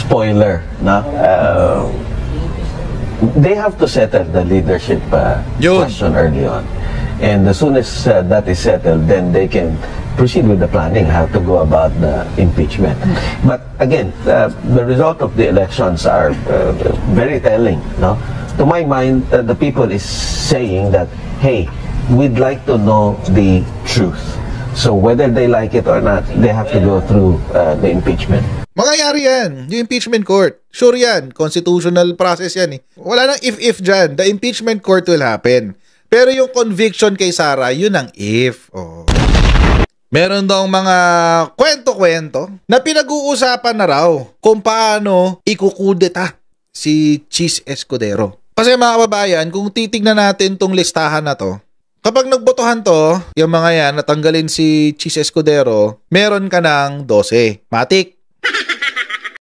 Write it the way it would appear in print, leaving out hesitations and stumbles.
spoiler, no? They have to settle the leadership question early on. And as soon as that is settled, then they can proceed with the planning, how to go about the impeachment. But again, the result of the elections are very telling, no? To my mind, the people is saying that, hey, we'd like to know the truth. So whether they like it or not, they have to go through the impeachment. Mangyayari yan, yung impeachment court. Sure yan, constitutional process yan eh. Wala nang if-if dyan. The impeachment court will happen. Pero yung conviction kay Sara, yun ang if. Oh. Meron daw mga kwento-kwento na pinag-uusapan na raw kung paano ikukudeta si Chis Escudero. Kasi mga kababayan, kung titignan natin tong listahan na to, kapag nagbotohan to, yung mga yan, natanggalin si Chis Escudero, meron ka ng 12. Matik.